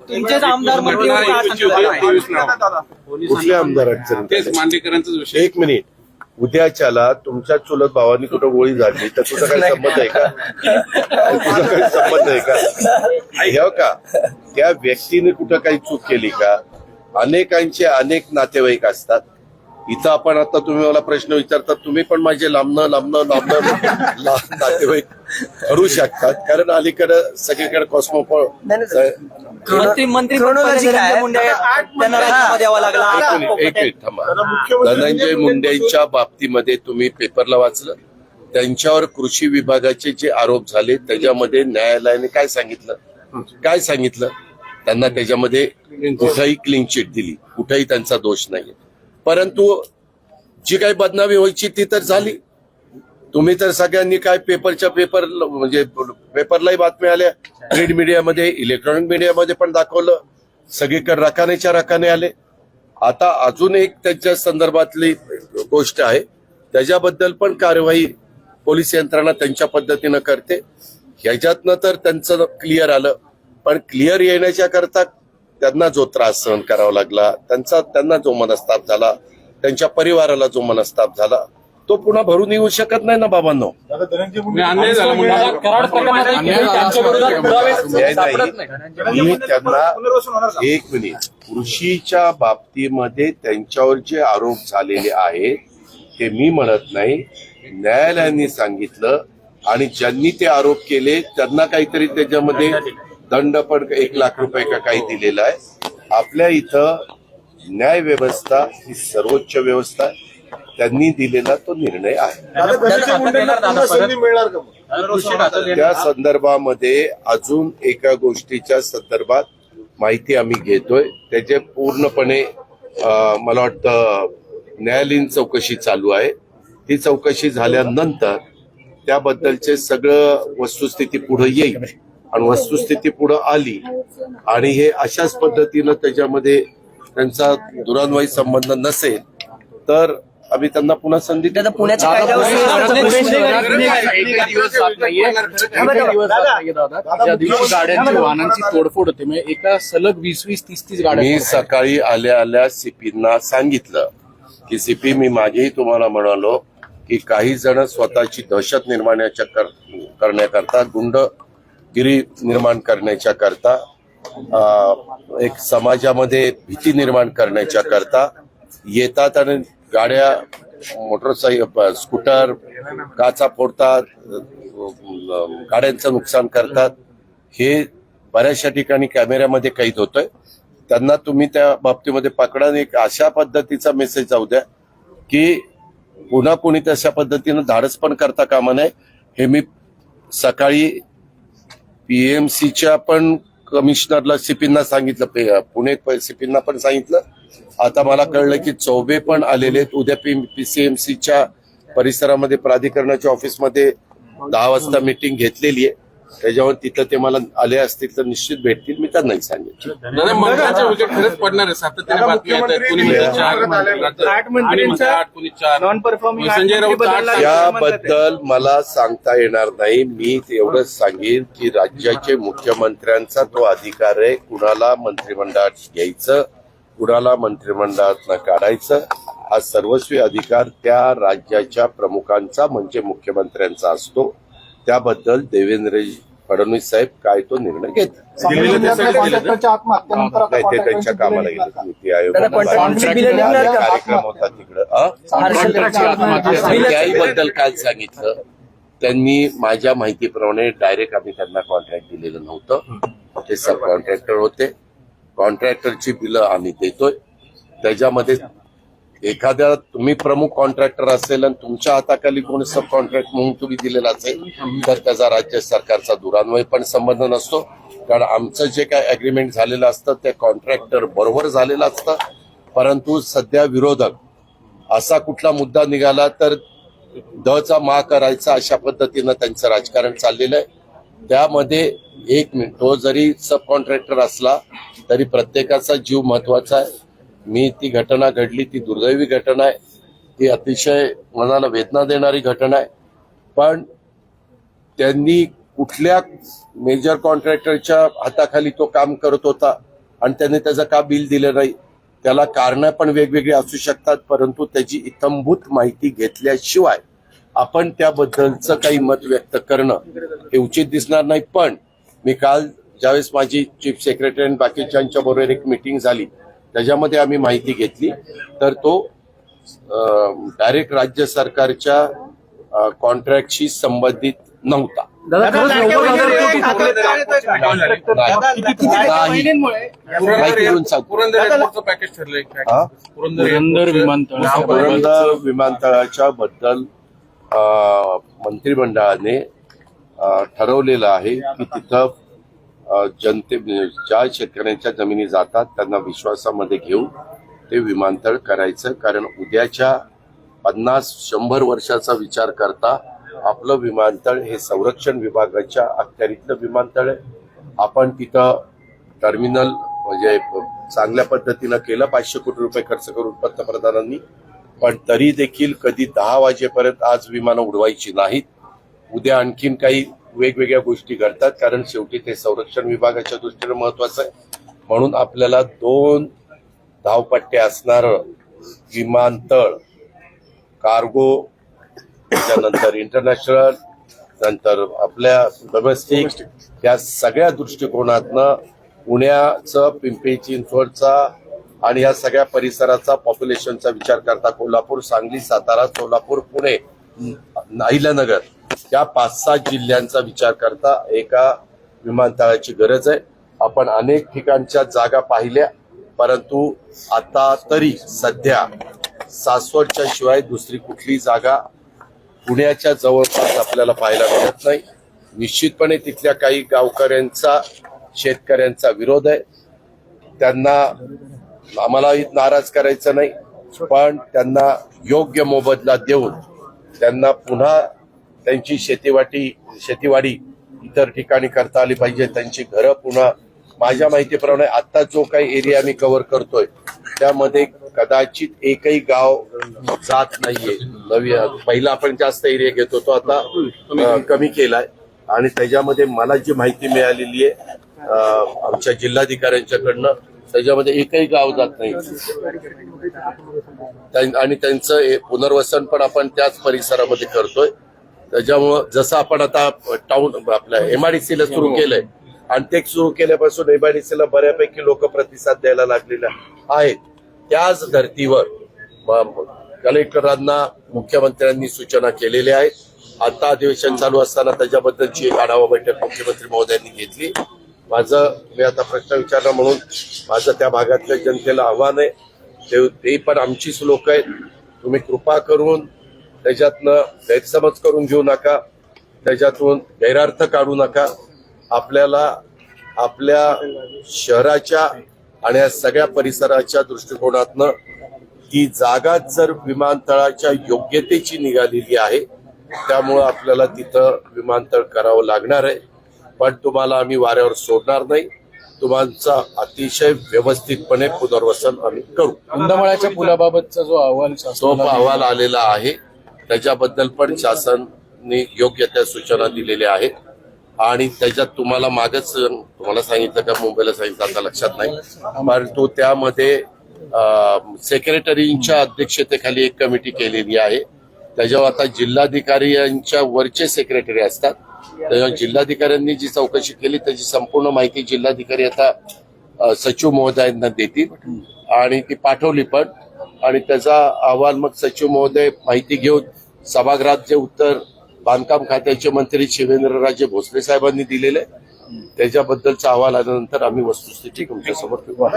तुमचेच आमदार कुठले आमदार अडचण? तेच मांडेकरांचाच विषय. एक मिनिट, उद्याच्याला तुमच्या चुलत भावानी कुठं गोळी झाली तर तुझा काही संबंध आहे का? तुझा काही संबंध आहे का? हे का त्या व्यक्तीने कुठं काही चूक केली का? अनेकांचे अनेक नातेवाईक असतात. इथं आपण आता तुम्ही मला प्रश्न विचारतात, तुम्ही पण माझे लांबणं नातेवाईक ठरू शकतात, कारण अलीकडे सगळीकडे कॉस्मोपॉल मंत्री धनंजय मुंडेंच्या बाबतीमध्ये तुम्ही पेपरला वाचलं, त्यांच्यावर कृषी विभागाचे जे आरोप झाले त्याच्यामध्ये न्यायालयाने काय सांगितलं त्यांना त्याच्यामध्ये कुठेही क्लीन चिट दिली, कुठेही त्यांचा दोष नाही. परंतु जी काही बदनामी व्हायची ती तर झाली. तुम्ही तर सगळ्यांनी काय म्हणजे पेपरलाही बातम्या आल्या, प्रिंट मीडियामध्ये, इलेक्ट्रॉनिक मीडियामध्ये पण दाखवलं, सगळीकडे रकाने आले. आता अजून एक त्यांच्या संदर्भातली गोष्ट आहे, त्याच्याबद्दल पण कारवाई पोलीस यंत्रणा त्यांच्या पद्धतीनं करते. ह्याच्यातनं तर त्यांचं क्लिअर आलं, पण क्लिअर येण्याच्या करता त्यांना जो त्रास सहन करावा लागला, त्यांना जो मनस्ताप झाला, त्यांच्या परिवाराला जो मनस्ताप झाला, तो पुन्हा भरून येऊ शकत नाही ना बाबांनो. मी त्यांना एक मिनिट, कृषीच्या बाबतीमध्ये त्यांच्यावर जे आरोप झालेले आहेत ते मी म्हणत नाही, न्यायालयाने सांगितलं. आणि ज्यांनी ते आरोप केले त्यांना काहीतरी त्याच्यामध्ये दंड पण 1 लाख रुपये का काही दिलेला आहे. आपल्या इथं न्याय व्यवस्था ही सर्वोच्च व्यवस्था आहे, त्यांनी दिलेला तो निर्णय आहे. त्या संदर्भामध्ये अजून एका गोष्टीच्या संदर्भात माहिती आम्ही घेतोय, त्याचे पूर्णपणे मला वाटतं न्यायालयीन चौकशी चालू आहे. ती चौकशी झाल्यानंतर त्याबद्दलचे सगळं वस्तुस्थिती पुढे येईल, आणि वस्तुस्थिती पुढे आली आणि हे अशाच पद्धतीनं त्याच्यामध्ये त्यांचा दुरान्वयी संबंध नसेल तर आम्ही त्यांना पुन्हा संधी देतो. पुण्याच्या गाड्यांची वाहनांची तोडफोड होते, म्हणजे एका सलग 20-30 गाड्या. मी सकाळी आल्या सीपींना सांगितलं की सीपी, मी मागेही तुम्हाला म्हणालो की काही जण स्वतःची दहशत निर्माण करण्याकरता, गुंडगिरी निर्माण करण्याच्या करता, एक समाजामध्ये भीती निर्माण करण्याच्या करता येतात आणि गाड्या, मोटरसायकल, स्कूटर काचा फोडतात, गाड्यांचं नुकसान करतात. हे बऱ्याचशा ठिकाणी कॅमेऱ्यामध्ये कैद होतोय. त्यांना तुम्ही त्या बाबतीमध्ये पकडा. एक अशा पद्धतीचा मेसेज जाऊ द्या की पुन्हा कोणी तशा पद्धतीनं धाडस पण करता कामा नये. हे मी सकाळी पीएमसीच्या पण कमिशनरला, सीपींना सांगितलं, पुणे सीपींना पण सांगितलं. आता मला कळलं की चौबे पण आलेले आहेत. उद्या पीसीएमसीच्या परिसरामध्ये प्राधिकरणाच्या ऑफिसमध्ये 10 वाजता मीटिंग घेतलेली आहे. त्याच्यावर तिथं ते मला आले असतील तर निश्चित भेटतील, मी त्यांनाही सांगितलं. खरंच पडणार आहे, सातत्याने बातम्या येतात, संजय राऊत. याबद्दल मला सांगता येणार नाही. मी एवढंच सांगेन की राज्याचे मुख्यमंत्र्यांचा तो अधिकार आहे, कुणाला मंत्रिमंडळात घ्यायचं, कुणाला मंत्रिमंडळात काढायचं, हा सर्वस्वी अधिकार त्या राज्याच्या प्रमुखांचा म्हणजे मुख्यमंत्र्यांचा असतो. त्याबद्दल देवेंद्र फडणवीस साहेब काय तो निर्णय घेतात. ते त्यांच्या कामाला गेले. नीती आयोग कार्यक्रम होता तिकडं, त्याबद्दल काल सांगितलं. त्यांनी माझ्या माहितीप्रमाणे डायरेक्ट आम्ही त्यांना कॉन्ट्रॅक्ट दिलेलं नव्हतं, ते सब कॉन्ट्रॅक्टर होते. कॉन्ट्रॅक्टरची बिलं आम्ही देतोय. त्याच्यामध्ये एखाद्या तुम्ही प्रमुख कॉन्ट्रॅक्टर असेल आणि तुमच्या हाताखाली कोणी सब कॉन्ट्रॅक्ट म्हणून तुम्ही दिलेला असेल तर त्याचा राज्य सरकारचा दुरान्वय पण संबंध नसतो. कारण आमचं जे काय अग्रीमेंट झालेलं असतं ते कॉन्ट्रॅक्टर बरोबर झालेलं असतं. परंतु सध्या विरोधक असा कुठला मुद्दा निघाला तर दचा मा करायचा, अशा पद्धतीनं त्यांचं राजकारण चाललेलं आहे. त्यामध्ये एक मिनिट, तो जरी सब कॉन्ट्रॅक्टर असला तरी प्रत्येकाचा जीव महत्वाचा आहे. मी ती घटना घडली, ती दुर्दैवी घटना आहे, ती अतिशय मनाला वेदना देणारी घटना आहे. पण त्यांनी कुठल्या मेजर कॉन्ट्रॅक्टरच्या हाताखाली तो काम करत होता आणि त्याने त्याचं का बिल दिलं नाही, त्याला कारणं पण वेगवेगळी असू शकतात, परंतु त्याची इत्थंभूत माहिती घेतल्याशिवाय आपण त्याबद्दलचं काही मत व्यक्त करणं हे उचित दिसणार नाही. पण मी काल ज्यावेळेस माझी चीफ सेक्रेटरी आणि बाकीच्यांच्या बरोबर एक मीटिंग झाली त्याच्यामध्ये आम्ही माहिती घेतली तर तो डायरेक्ट राज्य सरकारच्या कॉन्ट्रॅक्टशी संबंधित नव्हता. पॅकेज ठरलंय पुरंदर विमानतळ पुरंदर विमानतळाच्या बद्दल मंत्रिमंडळाने ठरवलेलं आहे की तिथं ज्या शेतकऱ्यांच्या जमिनी जातात त्यांना विश्वासामध्ये घेऊन ते विमानतळ करायचं. कारण उद्याच्या 50-100 वर्षाचा विचार करता आपलं विमानतळ हे संरक्षण विभागाच्या अखत्यारीतलं विमानतळ आहे. आपण तिथं टर्मिनल म्हणजे चांगल्या पद्धतीनं केलं, 500 कोटी रुपये खर्च करून पंतप्रधानांनी, पण तरी देखील कधी 10 वाजेपर्यंत आज विमानं उडवायची नाहीत. उद्या आणखीन काही वेगवेगळ्या गोष्टी घडतात कारण शेवटी ते संरक्षण विभागाच्या दृष्टीने महत्वाचं आहे. म्हणून आपल्याला 2 धावपट्ट्या असणारं विमानतळ, कार्गो, त्याच्यानंतर इंटरनॅशनल, नंतर आपल्या डोमेस्टिक, या सगळ्या दृष्टिकोनातनं पुण्याचं, पिंपरी चिंचवडचा आणि या सगळ्या परिसराचा पॉप्युलेशनचा विचार करता कोल्हापूर, सांगली, सातारा, सोलापूर, पुणे, अहिल्यानगर या 5-6 जिल्ह्यांचा विचार करता एका विमानतळाची गरज आहे. आपण अनेक ठिकाणच्या जागा पाहिल्या, परंतु आता तरी सध्या सासवडच्या शिवाय दुसरी कुठली जागा पुण्याच्या जवळपास आपल्याला पाहायला मिळत नाही. निश्चितपणे तिथल्या काही गावकऱ्यांचा, शेतकऱ्यांचा विरोध आहे. त्यांना आम्हालाही नाराज करायचं नाही, पण त्यांना योग्य मोबदला देऊन त्यांना पुन्हा त्यांची शेतीवाडी इतर ठिकाणी करता आली पाहिजे. त्यांची घरं पुन्हा, माझ्या माहितीप्रमाणे आता जो काही एरिया मी कव्हर करतोय त्यामध्ये कदाचित एकही गाव जात नाहीये. पहिला आपण जास्त एरिया घेत होतो, आता कमी केलाय. आणि त्याच्यामध्ये मला जी माहिती मिळालेली आहे आमच्या जिल्हाधिकाऱ्यांच्याकडनं, त्याच्यामध्ये एकही गाव जात नाही आणि त्यांचं पुनर्वसन पण आपण त्याच परिसरामध्ये करतोय. त्याच्यामुळं जसं आपण आता टाउन आपल्या एमआयडीसीला सुरू केलंय आणि ते सुरू केल्यापासून एमआयडीसीला बऱ्यापैकी लोक प्रतिसाद द्यायला लागलेले आहेत. त्याच धर्तीवर कलेक्टरांना मुख्यमंत्र्यांनी सूचना केलेल्या आहेत. आता अधिवेशन चालू असताना त्याच्याबद्दलची एक आढावा बैठक मुख्यमंत्री महोदयांनी घेतली. मी आता प्रश्न विचारला म्हणून माझं त्या भागातल्या जनतेला आव्हान आहे, ते पण आमचीच लोक आहेत. तुम्ही कृपा करून त्याच्यातनं गैरसमज करून घेऊ नका, त्याच्यातून गैरार्थ काढू नका. आपल्याला आपल्या शहराच्या आणि या सगळ्या परिसराच्या दृष्टिकोनातनं ती जागा जर विमानतळाच्या योग्यतेची निघालेली आहे, त्यामुळं आपल्याला तिथं विमानतळ करावं लागणार आहे. पण तुम्हाला आम्ही वाऱ्यावर सोडणार नाही. तुमचा अतिशय व्यवस्थितपणे पुनर्वसन आम्ही करू. कंदमाळ्याच्या पुलाबाबतचा जो अहवाल तो अहवाल आलेला आहे, त्याच्याबद्दल पण शासनाने योग्य त्या सूचना दिलेल्या आहेत. आणि त्याच्यात तुम्हाला मागच तुम्हाला सांगितलं का मुंबईला सांगितलं आता लक्षात नाही, परंतु त्यामध्ये सेक्रेटरींच्या अध्यक्षतेखाली एक कमिटी केलेली आहे. त्याच्यावर आता जिल्हाधिकारी यांच्या वरचे सेक्रेटरी असतात. त्याच्यावर जिल्हाधिकाऱ्यांनी जी चौकशी केली त्याची संपूर्ण माहिती जिल्हाधिकारी आता सचिव महोदयांना देतील आणि ती पाठवली पण. आणि त्याचा अहवाल मग सचिव महोदय माहिती घेऊन सभागृहात जे उत्तर बांधकाम खात्याचे मंत्री शिवेंद्रराजे भोसले साहेबांनी दिलेले त्याच्याबद्दलचा अहवाल आल्यानंतर आम्ही वस्तुस्थिती तुमच्यासमोर ठेवू.